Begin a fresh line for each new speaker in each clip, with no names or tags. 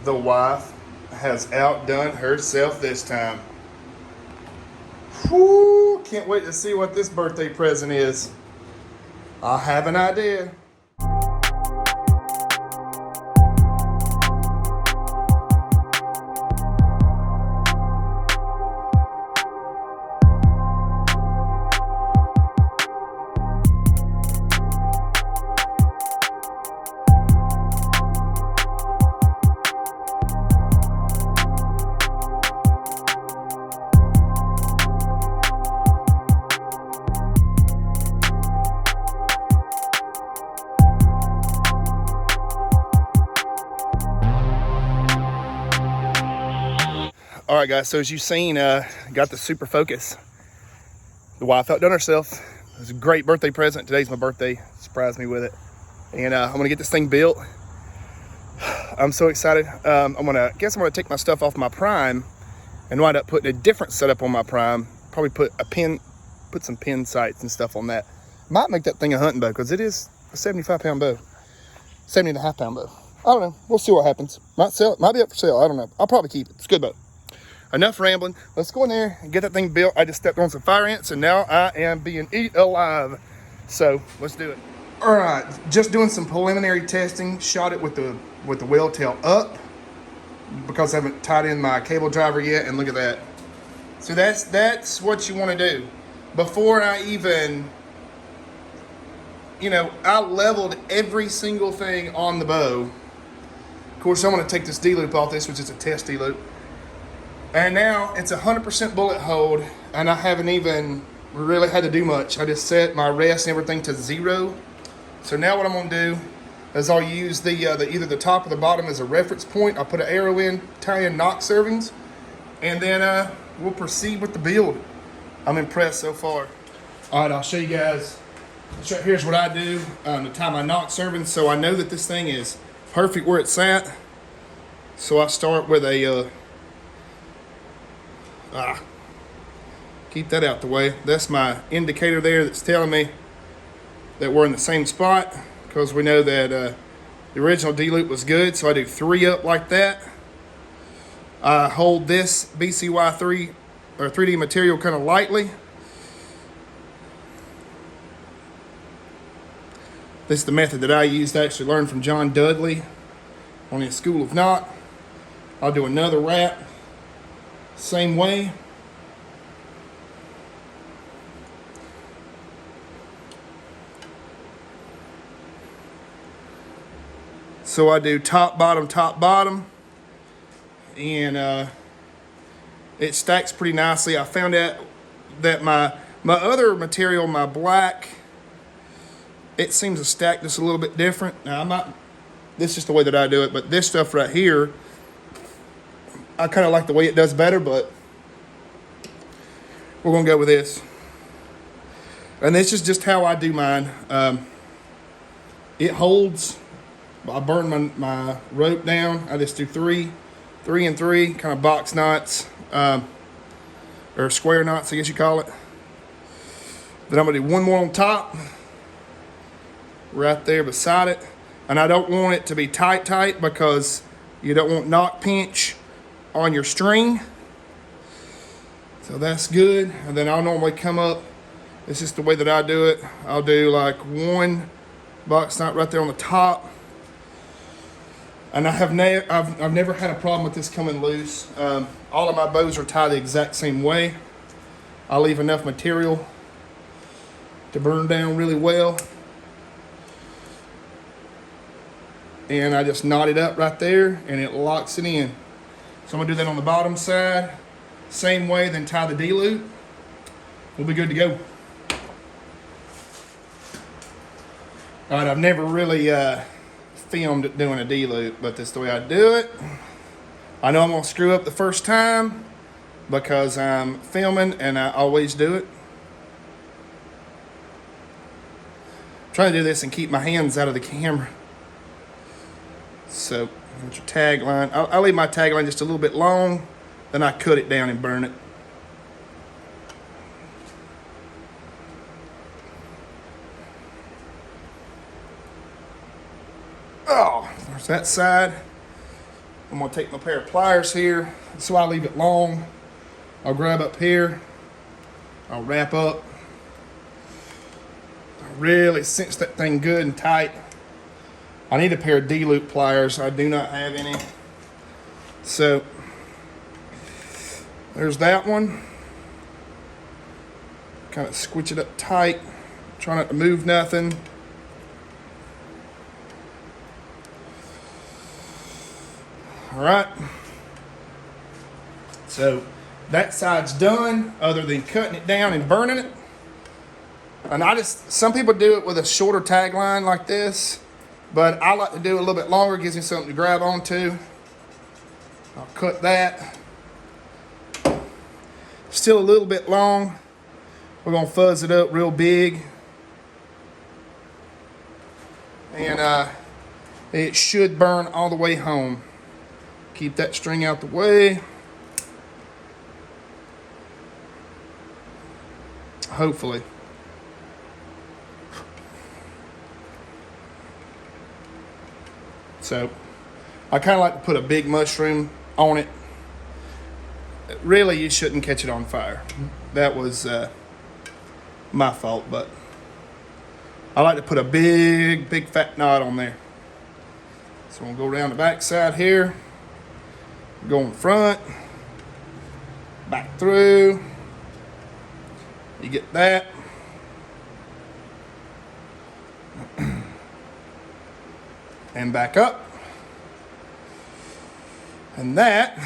The wife has outdone herself this time. Whoo, can't wait to see what this birthday present is. I have an idea. All right, guys, so as you've seen, got the Supra Focus. The wife outdone herself. It was a great birthday present. Today's my birthday. Surprised me with it. And I'm gonna get this thing built. I'm so excited. I'm gonna take my stuff off my Prime and wind up putting a different setup on my Prime. Probably put some pin sights and stuff on that. Might make that thing a hunting bow because it is a 75-pound bow, 70.5-pound bow. I don't know. We'll see what happens. Might sell it. Might be up for sale. I don't know. I'll probably keep it. It's a good bow. Enough rambling. Let's go in there and get that thing built. I just stepped on some fire ants and now I am being eaten alive. So let's do it. All right, just doing some preliminary testing. Shot it with the whale tail up because I haven't tied in my cable driver yet. And look at that. So that's what you want to do. Before I even, I leveled every single thing on the bow. Of course, I'm going to take this D-loop off this, which is a test D-loop. And now it's 100% bullet hold, and I haven't even really had to do much. I just set my rest and everything to 0. So now what I'm gonna do is I'll use the either the top or the bottom as a reference point. I'll put an arrow in, tie in knock servings, and then we'll proceed with the build. I'm impressed so far. All right, I'll show you guys. Here's what I do to tie my knock servings, so I know that this thing is perfect where it's at. So I start with a keep that out the way. That's my indicator there that's telling me that we're in the same spot, because we know that the original D-loop was good. So I do 3 up like that. I hold this BCY3 or 3D material kind of lightly. This is the method that I used to actually learn from John Dudley on his School of Knot. I'll do another wrap, same way. So I do top, bottom, and it stacks pretty nicely. I found out that my other material, my black, it seems to stack just a little bit different. Now this is just the way that I do it, but this stuff right here, I kind of like the way it does better, but we're gonna go with this. And this is just how I do mine. It holds. I burn my rope down. I just do 3 and 3, kind of box knots, or square knots, I guess you call it. Then I'm gonna do one more on top, right there beside it. And I don't want it to be tight because you don't want knock pinch on your string. So that's good. And then I'll normally come up, it's just the way that I do it. I'll do like 1 box knot right there on the top. And I've never had a problem with this coming loose. All of my bows are tied the exact same way. I leave enough material to burn down really well. And I just knot it up right there and it locks it in. So I'm gonna do that on the bottom side. Same way, then tie the D-loop. We'll be good to go. All right, I've never really filmed doing a D-loop, but that's the way I do it. I know I'm gonna screw up the first time because I'm filming and I always do it. I'm trying to do this and keep my hands out of the camera. So, that's your tagline. I'll leave my tagline just a little bit long, then I cut it down and burn it. Oh, there's that side. I'm gonna take my pair of pliers here. That's why I leave it long. I'll grab up here. I'll wrap up. Really cinch that thing good and tight. I need a pair of D-loop pliers. I do not have any. So there's that one. Kind of squitch it up tight. Try not to move nothing. All right. So that side's done, other than cutting it down and burning it. And some people do it with a shorter tag line like this, but I like to do it a little bit longer. It gives me something to grab onto. I'll cut that. Still a little bit long. We're gonna fuzz it up real big. And it should burn all the way home. Keep that string out the way. Hopefully. So I kind of like to put a big mushroom on it. Really, you shouldn't catch it on fire. That was my fault, but I like to put a big fat knot on there. So we'll go around the back side here, go in front, back through. You get that. And back up. And that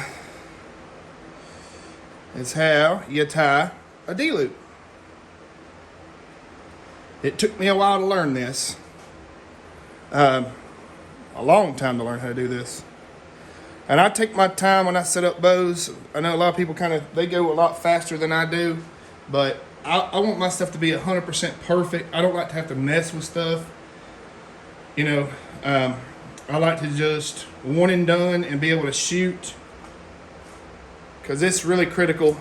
is how you tie a D-loop. It took me a while to learn this. A long time to learn how to do this. And I take my time when I set up bows. I know a lot of people they go a lot faster than I do, but I want my stuff to be 100% perfect. I don't like to have to mess with stuff. You know, I like to just one and done and be able to shoot, because it's really critical.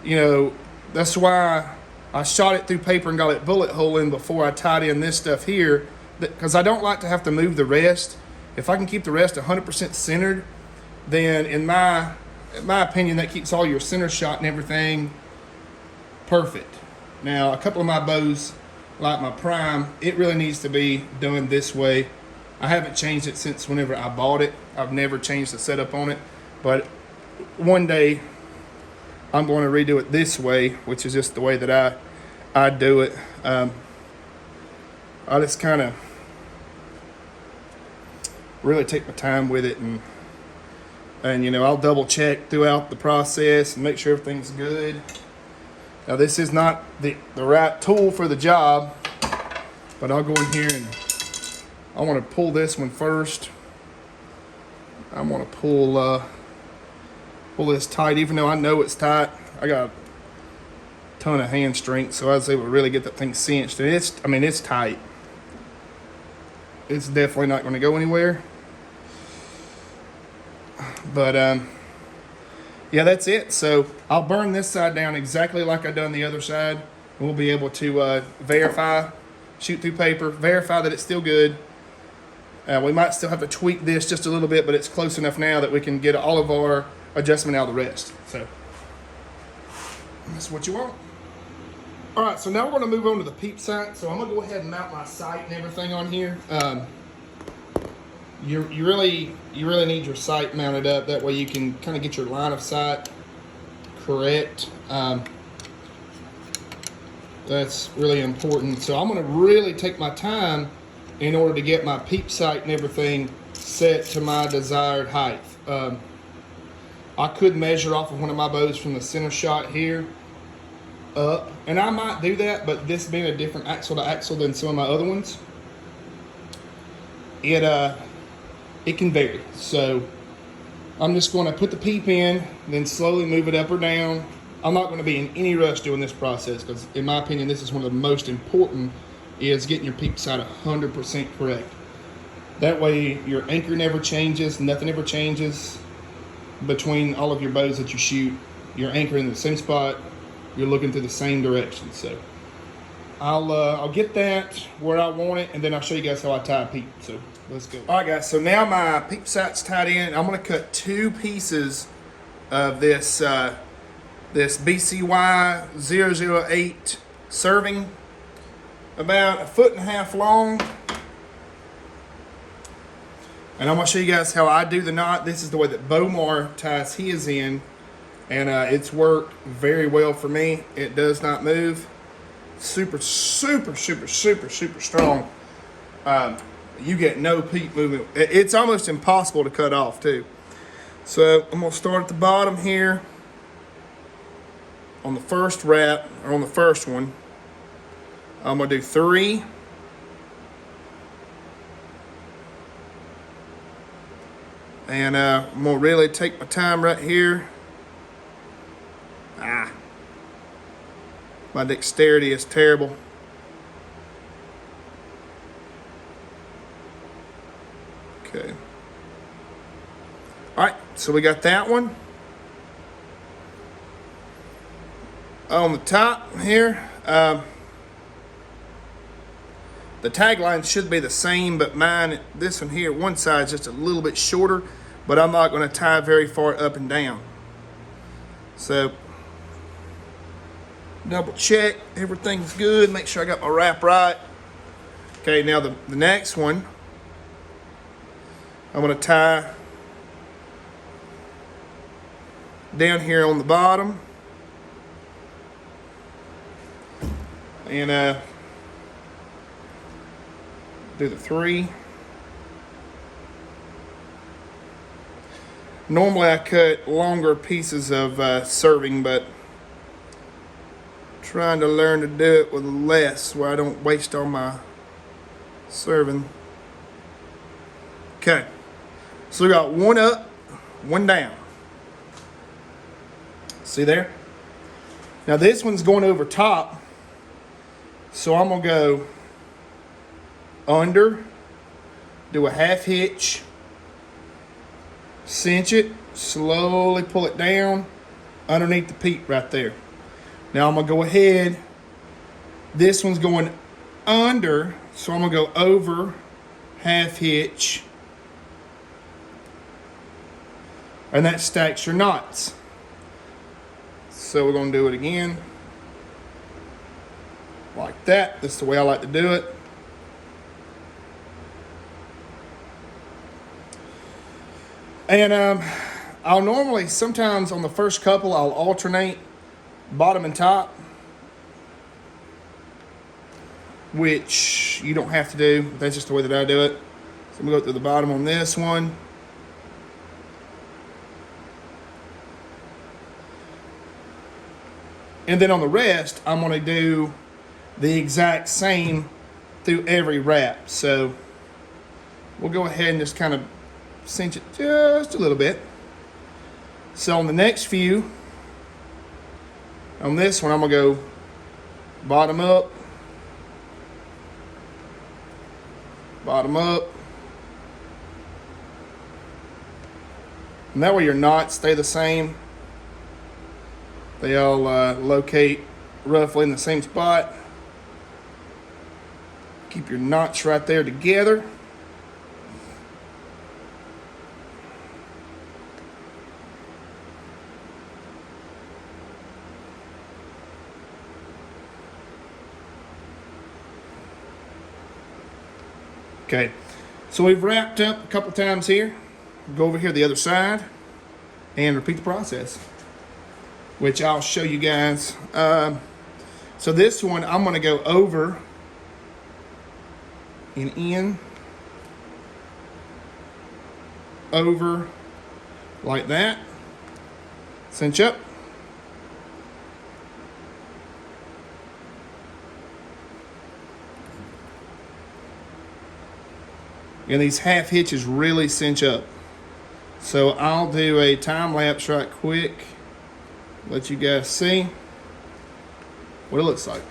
You know, that's why I shot it through paper and got it bullet hole in before I tied in this stuff here, because I don't like to have to move the rest. If I can keep the rest 100% centered, then in my opinion, that keeps all your center shot and everything perfect. Now, a couple of my bows, like my Prime, it really needs to be done this way. I haven't changed it since whenever I bought it. I've never changed the setup on it, but one day I'm going to redo it this way, which is just the way that I do it. I just kind of really take my time with it, and you know, I'll double check throughout the process and make sure everything's good. Now, this is not the right tool for the job, but I'll go in here and I want to pull this one first. I want to pull this tight, even though I know it's tight. I got a ton of hand strength, so I was able to really get that thing cinched. And it's tight. It's definitely not going to go anywhere. But yeah, that's it. So I'll burn this side down exactly like I done the other side. We'll be able to verify, shoot through paper, verify that it's still good. We might still have to tweak this just a little bit, but it's close enough now that we can get all of our adjustment out of the rest. So that's what you want. All right, so now we're gonna move on to the peep sight. So I'm gonna go ahead and mount my sight and everything on here. You really need your sight mounted up. That way you can kind of get your line of sight correct. That's really important. So I'm gonna really take my time in order to get my peep sight and everything set to my desired height. I could measure off of one of my bows from the center shot here up, and I might do that, but this being a different axle to axle than some of my other ones, it can vary. So I'm just going to put the peep in, then slowly move it up or down. I'm not going to be in any rush doing this process, because in my opinion, this is one of the most important, is getting your peep sight 100% correct. That way your anchor never changes, nothing ever changes between all of your bows that you shoot. You're anchoring in the same spot, you're looking to the same direction. So I'll get that where I want it, and then I'll show you guys how I tie a peep. So let's go. All right, guys. So now my peep sight's tied in. I'm gonna cut 2 pieces of this this BCY 008 serving, about 1.5 feet long. And I'm gonna show you guys how I do the knot. This is the way that Bomar ties his in, and it's worked very well for me. It does not move. Super, super, super, super, super strong. You get no peep movement. It's almost impossible to cut off too. So I'm gonna start at the bottom here on the first wrap, or on the first one. I'm gonna do 3. And I'm gonna really take my time right here. My dexterity is terrible. Okay. All right, so we got that one. On the top here, the tagline should be the same, but mine, this one here, one side's just a little bit shorter, but I'm not gonna tie very far up and down. So, double check, everything's good, make sure I got my wrap right. Okay, now the next one, I'm gonna tie down here on the bottom. And do the 3. Normally I cut longer pieces of serving, but trying to learn to do it with less where I don't waste all my serving. Okay, so we got 1 up, 1 down. See there? Now this one's going over top, so I'm gonna go under, do a half hitch, cinch it, slowly pull it down underneath the peep right there. Now I'm gonna go ahead, this one's going under, so I'm gonna go over, half hitch, and that stacks your knots. So we're gonna do it again, like that. That's the way I like to do it. And I'll normally, sometimes on the first couple, I'll alternate bottom and top, which you don't have to do. That's just the way that I do it. So I'm gonna go through the bottom on this one. And then on the rest, I'm gonna do the exact same through every wrap. So we'll go ahead and just kind of cinch it just a little bit. So on the next few, on this one, I'm gonna go bottom up, bottom up. And that way your knots stay the same. They all locate roughly in the same spot. Keep your knots right there together. Okay, so we've wrapped up a couple times here. Go over here to the other side and repeat the process, which I'll show you guys. So this one, I'm gonna go over and in, over, like that, cinch up. And these half hitches really cinch up. So I'll do a time lapse right quick, let you guys see what it looks like.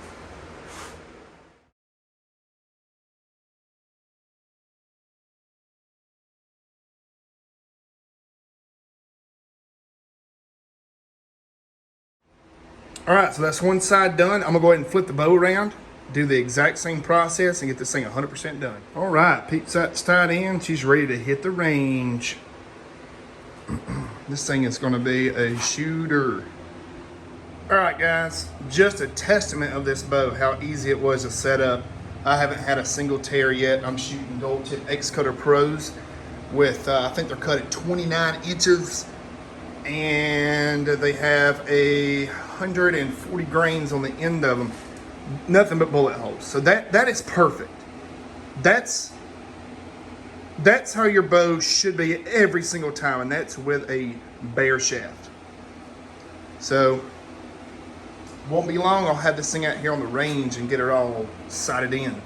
All right, so that's one side done. I'm gonna go ahead and flip the bow around do the exact same process and get this thing 100% done. All right, Peep sight's tied in. She's ready to hit the range. This thing is gonna be a shooter. All right, guys, just a testament of this bow, how easy it was to set up. I haven't had a single tear yet. I'm shooting Gold Tip X Cutter Pros with, I think they're cut at 29 inches. And they have 140 grains on the end of them. Nothing but bullet holes. So that is perfect. That's how your bow should be every single time, and that's with a bare shaft. So won't be long, I'll have this thing out here on the range and get it all sighted in.